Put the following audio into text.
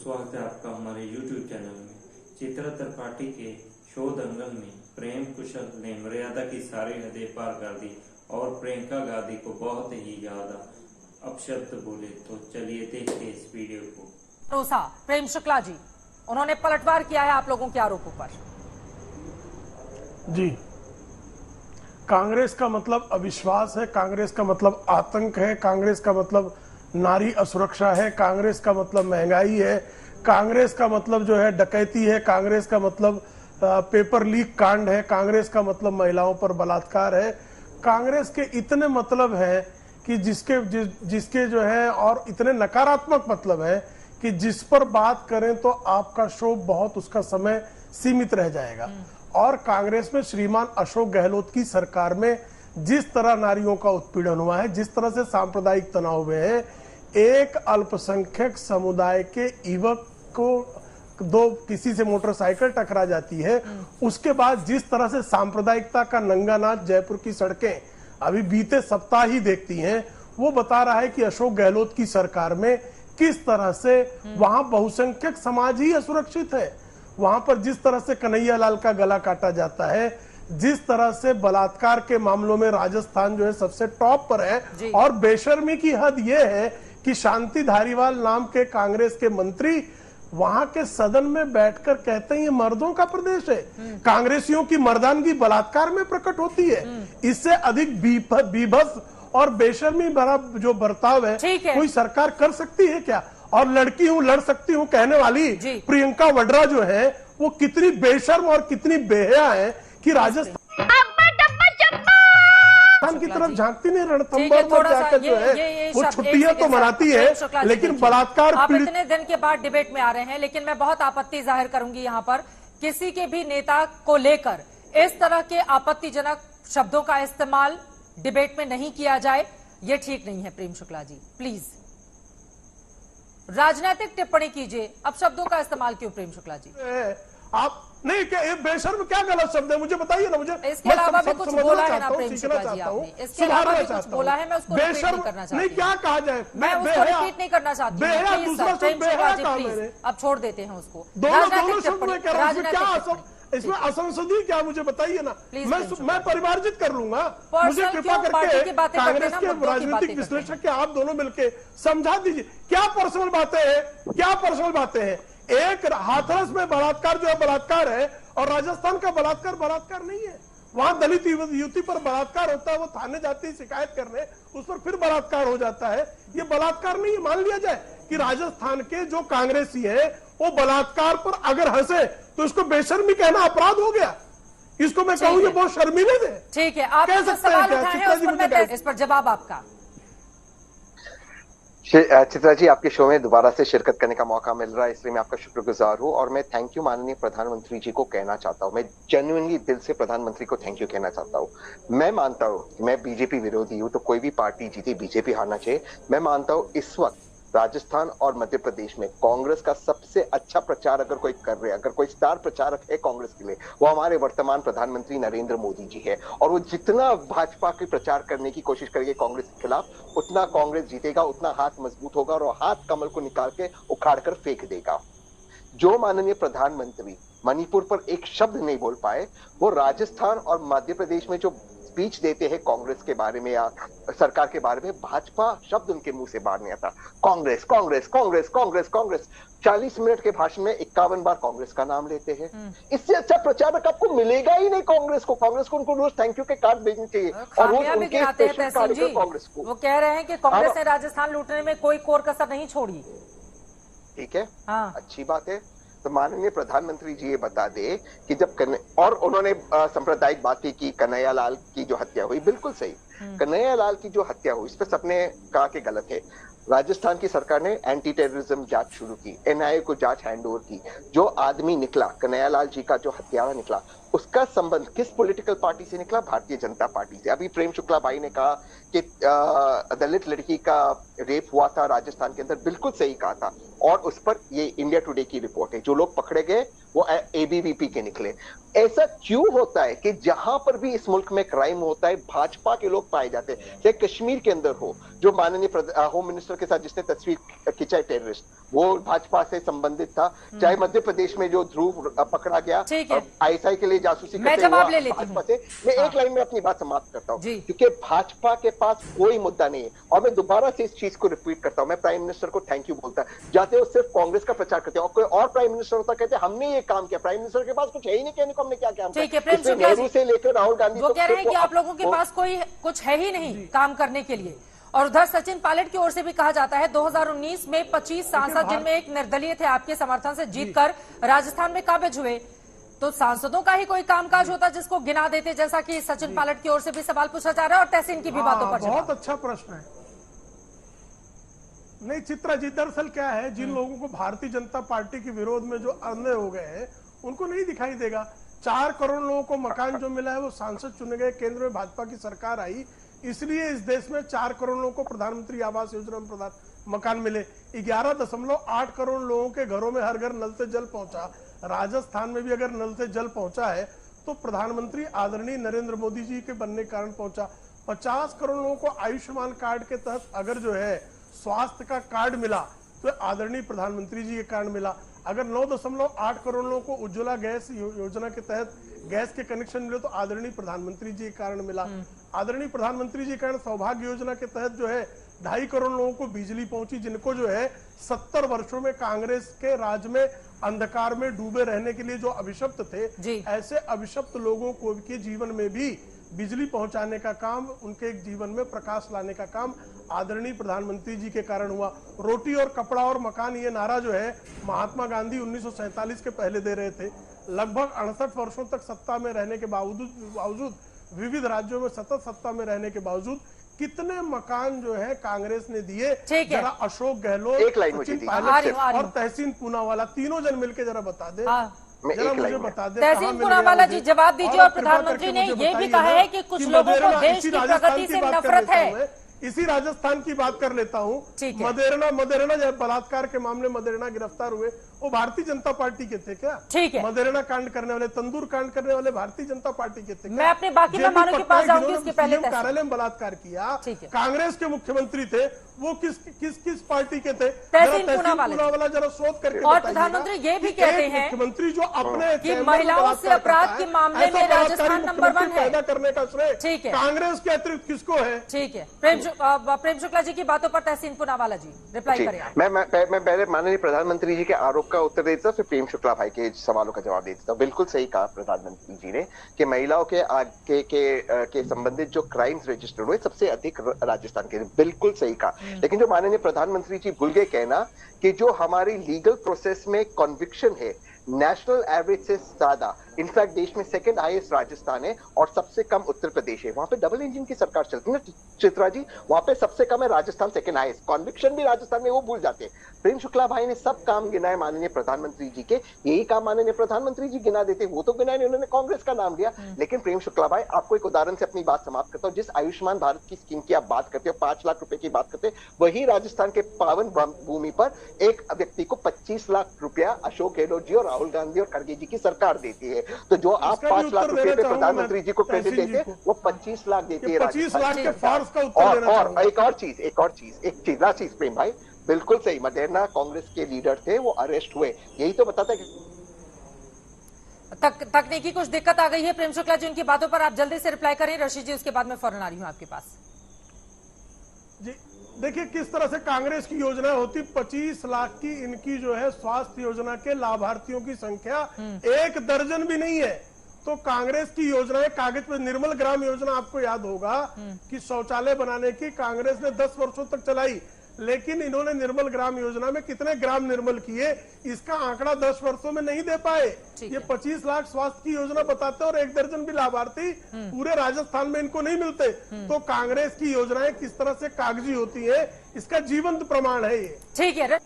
स्वागत है आपका हमारे YouTube चैनल में। चित्रा त्रिपाठी के शो दंगल में प्रेम कुशल ने मर्यादा की सारी हदें पार कर दी और प्रियंका गांधी को बहुत ही ज्यादा अपशब्द बोले। तो चलिए देखते हैं इस वीडियो को। भरोसा प्रेम शुक्ला जी, उन्होंने पलटवार किया है आप लोगों के आरोपों पर। जी, कांग्रेस का मतलब अविश्वास है, कांग्रेस का मतलब आतंक है, कांग्रेस का मतलब नारी असुरक्षा है, कांग्रेस का मतलब महंगाई है, कांग्रेस का मतलब जो है डकैती है, कांग्रेस का मतलब पेपर लीक कांड है, कांग्रेस का मतलब महिलाओं पर बलात्कार है। कांग्रेस के इतने मतलब है कि जिसके जो है और इतने नकारात्मक मतलब है कि जिस पर बात करें तो आपका शो बहुत उसका समय सीमित रह जाएगा। और कांग्रेस में श्रीमान अशोक गहलोत की सरकार में जिस तरह नारियों का उत्पीड़न हुआ है, जिस तरह से सांप्रदायिक तनाव हुए हैं, एक अल्पसंख्यक समुदाय के युवक को दो किसी से मोटरसाइकिल टकरा जाती है, उसके बाद जिस तरह से सांप्रदायिकता का नंगा नाच जयपुर की सड़कें अभी बीते सप्ताह ही देखती हैं, वो बता रहा है कि अशोक गहलोत की सरकार में किस तरह से वहां बहुसंख्यक समाज ही असुरक्षित है। वहां पर जिस तरह से कन्हैया लाल का गला काटा जाता है, जिस तरह से बलात्कार के मामलों में राजस्थान जो है सबसे टॉप पर है। और बेशर्मी की हद यह है कि शांति धारीवाल नाम के कांग्रेस के मंत्री वहां के सदन में बैठकर कहते हैं ये मर्दों का प्रदेश है। कांग्रेसियों की मर्दानगी बलात्कार में प्रकट होती है। इससे अधिक बीभत्स और बेशर्मी भरा जो बर्ताव है कोई सरकार कर सकती है क्या? और लड़की हूं लड़ सकती हूं कहने वाली प्रियंका वाड्रा जो है वो कितनी बेशर्म और कितनी बेहया है कि राजस्थान की तरफ झांकती नहीं, रणथंभौर पर जाकर जो है वो छुट्टियां तो मनाती है, लेकिन बलात्कार आप इतने दिन के बाद डिबेट में आ रहे हैं, लेकिन मैं बहुत आपत्ति जाहिर करूंगी यहाँ पर किसी के भी नेता को लेकर इस तरह के आपत्तिजनक शब्दों का इस्तेमाल डिबेट में नहीं किया जाए, ये ठीक नहीं है। प्रेम शुक्ला जी प्लीज राजनीतिक टिप्पणी कीजिए, अब शब्दों का इस्तेमाल क्यों? प्रेम शुक्ला जी आप नहीं, क्या ये बेशर्म क्या गलत शब्द है मुझे बताइए ना। मुझे इसके अलावा भी कुछ बोला है ना प्रेम शुक्ला जी आपने, इसके अलावा भी कुछ बोला है, मैं उसको रिपीट नहीं करना चाहती। नहीं, क्या कहा जाए, मैं उसको रिपीट नहीं करना चाहती। प्रेम शुक्ला जी प्लीज अब छोड़ देते हैं उसको। इसमें असंसदीय क्या मुझे बताइए ना, मैं परिमार्जित कर लूंगा। मुझे कृपा करके कांग्रेस के राजनीतिक विश्लेषक के आप दोनों मिलकर समझा दीजिए क्या पर्सनल बातें हैं, क्या पर्सनल बातें हैं। एक हाथरस में बलात्कार जो है बलात्कार है, और राजस्थान का बलात्कार नहीं है। वहां दलित युवती पर बलात्कार होता है, वो थाने जाती है शिकायत करने, उस पर फिर बलात्कार हो जाता है। ये बलात्कार नहीं है। मान लिया जाए कि राजस्थान के जो कांग्रेसी है वो बलात्कार पर अगर हंसे तो इसको बेशर्मी कहना अपराध हो गया। इसको मैं कहूँ ये बहुत शर्मीले थे। ठीक है, आप कह सकते हैं इस पर जवाब आपका। चित्रा जी, आपके शो में दोबारा से शिरकत करने का मौका मिल रहा है, इसलिए मैं आपका शुक्रगुजार हूँ। और मैं थैंक यू माननीय प्रधानमंत्री जी को कहना चाहता हूँ। मैं जेन्युइनली दिल से प्रधानमंत्री को थैंक यू कहना चाहता हूँ। मैं मानता हूँ कि मैं बीजेपी विरोधी हूँ, तो कोई भी पार्टी जीती बीजेपी हारना चाहिए। मैं मानता हूँ इस वक्त राजस्थान और मध्य प्रदेश में कांग्रेस का सबसे अच्छा प्रचार अगर कोई कर रहे हैं, अगर कोई स्टार प्रचारक है कांग्रेस के लिए, वो हमारे वर्तमान प्रधानमंत्री नरेंद्र मोदी जी है। और वो जितना भाजपा के प्रचार करने की कोशिश करेंगे कांग्रेस के खिलाफ, उतना कांग्रेस जीतेगा, उतना हाथ मजबूत होगा और हाथ कमल को निकाल के उखाड़ कर फेंक देगा। जो माननीय प्रधानमंत्री मणिपुर पर एक शब्द नहीं बोल पाए, वो राजस्थान और मध्य प्रदेश में जो स्पीच देते हैं कांग्रेस के बारे में या सरकार के बारे में, भाजपा शब्द उनके मुंह से बाहर नहीं आता। कांग्रेस कांग्रेस कांग्रेस कांग्रेस कांग्रेस 40 मिनट के भाषण में 51 बार कांग्रेस का नाम लेते हैं। इससे अच्छा प्रचारक आपको मिलेगा ही नहीं कांग्रेस को। कांग्रेस को उनको रोज थैंक यू के कार्ड भेजने चाहिए और रोज उनके स्पेशल कार्ड कांग्रेस को। वो कह रहे हैं कि कांग्रेस ने राजस्थान लूटने में कोई कोर कसर नहीं छोड़ी। ठीक है, अच्छी बात है। तो माननीय प्रधानमंत्री जी ये बता दे कि जब और उन्होंने सांप्रदायिक बात की कन्हैया लाल की जो हत्या हुई, बिल्कुल सही। कन्हैया लाल की जो हत्या हुई इस पर सबने कहा कि गलत है। राजस्थान की सरकार ने एंटी टेररिज्म जांच शुरू की, एनआईए को जांच हैंड ओवर की। जो आदमी निकला, कन्हैया लाल जी का जो हत्यारा निकला, उसका संबंध किस पॉलिटिकल पार्टी से निकला? भारतीय जनता पार्टी से। अभी प्रेम शुक्ला भाई ने कहा कि दलित लड़की का रेप हुआ था राजस्थान के अंदर, बिल्कुल सही कहा था, और उस पर ये इंडिया टुडे की रिपोर्ट है। जो लोग पकड़े गए वो एबीवीपी के निकले। ऐसा क्यों होता है कि जहां पर भी इस मुल्क में क्राइम होता है भाजपा के लोग पाए जाते हैं? चाहे कश्मीर के अंदर हो, जो माननीय होम मिनिस्टर के साथ जिसने तस्वीर खिंचा है टेररिस्ट, वो भाजपा से संबंधित था। चाहे मध्य प्रदेश में जो ध्रुव पकड़ा गया आईएसआई के लिए जासूसी करते हुए भाजपा से। मैं एक लाइन में अपनी बात समाप्त करता हूँ, क्योंकि भाजपा के पास कोई मुद्दा नहीं है। और मैं दोबारा से इस चीज को रिपीट करता हूँ, मैं प्राइम मिनिस्टर को थैंक यू बोलता जाते हो, सिर्फ कांग्रेस का प्रचार करते हैं, और कोई और प्राइम मिनिस्टर होता कहते हमने ये काम किया। प्राइम मिनिस्टर के पास कुछ है ही नहीं कहने को, हमने क्या काम किया। नेहरू से लेकर राहुल गांधी, वो कह रहे हैं कि आप लोगों के पास कोई कुछ है ही नहीं काम करने के लिए। और उधर सचिन पायलट की ओर से भी कहा जाता है 2019 में 25 सांसद जिनमें एक निर्दलीय थे आपके समर्थन से जीतकर राजस्थान में काबिज हुए, तो सांसदों का ही कोई कामकाज होता जिसको गिना देते, जैसा कि सचिन पायलट की ओर से भी सवाल पूछा जा रहा है और तहसीन की भी बातों पर। बहुत अच्छा प्रश्न है। नहीं चित्रा जी, दरअसल क्या है, जिन लोगों को भारतीय जनता पार्टी के विरोध में जो अंधे हो गए हैं उनको नहीं दिखाई देगा। 4 करोड़ लोगों को मकान जो मिला है वो सांसद चुने गए, केंद्र में भाजपा की सरकार आई, इसलिए इस देश में 4 करोड़ लोगों को प्रधानमंत्री आवास योजना में मकान मिले। 11.8 करोड़ लोगों के घरों में हर घर नल से जल पहुंचा। राजस्थान में भी अगर नल से जल पहुंचा है तो प्रधानमंत्री आदरणीय नरेंद्र मोदी जी के बनने के कारण पहुंचा। 50 करोड़ लोगों को आयुष्मान कार्ड के तहत अगर जो है स्वास्थ्य का कार्ड मिला तो आदरणीय प्रधानमंत्री जी के कारण मिला। अगर 9.8 करोड़ लोगों को उज्ज्वला गैस योजना के तहत गैस के कनेक्शन मिले तो आदरणीय प्रधानमंत्री जी के कारण मिला। आदरणीय प्रधानमंत्री जी के कारण सौभाग्य योजना के तहत जो है 2.5 करोड़ लोगों को बिजली पहुंची, जिनको जो है 70 वर्षों में कांग्रेस के राज में अंधकार में डूबे रहने के लिए जो अभिशप्त थे, ऐसे अभिशप्त लोगों को के जीवन में भी बिजली पहुंचाने का काम, उनके जीवन में प्रकाश लाने का काम आदरणीय प्रधानमंत्री जी के कारण हुआ। रोटी और कपड़ा और मकान, ये नारा जो है महात्मा गांधी 1947 के पहले दे रहे थे। लगभग 68 वर्षों तक सत्ता में रहने के बावजूद विविध राज्यों में सतत सत्ता में रहने के बावजूद कितने मकान जो है कांग्रेस ने दिए, जरा अशोक गहलोत, सचिन पायलट और तहसीन पूनावाला तीनों जन मिलकर जरा बता दे। जरा मुझे बता दे। तहसीन पूनावाला जी जवाब दीजिए। और प्रधानमंत्री ने ये भी कहा है कि कुछ लोगों को देश की प्रगति से नफरत है। इसी राजस्थान की बात कर लेता हूँ। मदेरणा जब बलात्कार के मामले मदेरणा गिरफ्तार हुए, वो भारतीय जनता पार्टी के थे क्या? ठीक है। मदेरणा कांड करने वाले, तंदूर कांड करने वाले भारतीय जनता पार्टी के थे क्या? मैं अपने बाकी मेहमानों के पास जाऊंगी, उसके पहले कार्यालय में बलात्कार किया, कांग्रेस के मुख्यमंत्री थे, वो किस पार्टी के थे? तहसीन पूनावाला जरा शोध करके। और प्रधानमंत्री ये भी कहते हैं मुख्यमंत्री जो अपने कि महिलाओं से अपराध के मामले में राजस्थान नंबर 1 है। पैदा करने का श्रेय ठीक है, कांग्रेस के अतिरिक्त किसको है? ठीक है। प्रेम शुक्ला जी की बातों पर तहसीन पूनावाला जी रिप्लाई करें। मैं पहले माननीय प्रधानमंत्री जी के आरोप का उत्तर देता हूं, फिर प्रेम शुक्ला भाई के सवालों का जवाब देता हूं। बिल्कुल सही कहा प्रधानमंत्री जी ने कि महिलाओं के संबंधित जो क्राइम्स रजिस्टर्ड हुए सबसे अधिक राजस्थान के, बिल्कुल सही कहा। लेकिन जो माननीय प्रधानमंत्री जी भूल गए कहना कि जो हमारी लीगल प्रोसेस में कन्विक्शन है नेशनल एवरेज से ज्यादा, इनफैक्ट देश में सेकंड हाईएस्ट राजस्थान है और सबसे कम उत्तर प्रदेश है। वहां पे डबल इंजन की सरकार चलती है ना चित्रा जी, वहां पे सबसे कम है राजस्थान, सेकंड हाईएस्ट। कन्विक्शन भी राजस्थान में, वो भूल जाते हैं। प्रेम शुक्ला भाई ने सब काम गिनाए माननीय प्रधानमंत्री जी के, यही काम माननीय प्रधानमंत्री जी गिना देते, वो तो गिनाए नहीं, उन्होंने कांग्रेस का नाम लिया। लेकिन प्रेम शुक्ला भाई, आपको एक उदाहरण से अपनी बात समाप्त करता हूँ। जिस आयुष्मान भारत की स्कीम की आप बात करते हो, 5 लाख रुपए की बात करते हैं, वही राजस्थान के पावन भूमि पर एक व्यक्ति को 25 लाख रुपया अशोक गहलोत जी और राहुल गांधी और खड़गे जी की सरकार देती है। तो जो आप 5 लाख रुपए पे प्रधानमंत्री जी को क्रेडिट देते हैं, वो 25 लाख देती है 25 लाख के फार्स का उत्तर देना और एक चीज लास्ट चीज प्रेम भाई, बिल्कुल सही, मदेरणा कांग्रेस के लीडर थे, वो अरेस्ट हुए, यही तो बताता है। तकनीकी कुछ दिक्कत आ गई है। प्रेम शुक्ला जी उनकी बातों पर आप जल्दी से रिप्लाई करें। रशीद जी उसके बाद में फौरन आ रही हूं आपके पास। जी देखिए किस तरह से कांग्रेस की योजना होती, 25 लाख की इनकी जो है स्वास्थ्य योजना के लाभार्थियों की संख्या 1 दर्जन भी नहीं है। तो कांग्रेस की योजनाएं कागज पर, निर्मल ग्राम योजना आपको याद होगा कि शौचालय बनाने की कांग्रेस ने 10 वर्षों तक चलाई, लेकिन इन्होंने निर्मल ग्राम योजना में कितने ग्राम निर्मल किए, इसका आंकड़ा 10 वर्षों में नहीं दे पाए। ये 25 लाख स्वास्थ्य की योजना बताते और 1 दर्जन भी लाभार्थी पूरे राजस्थान में इनको नहीं मिलते। तो कांग्रेस की योजनाएं किस तरह से कागजी होती है, इसका जीवंत प्रमाण है ये। ठीक है।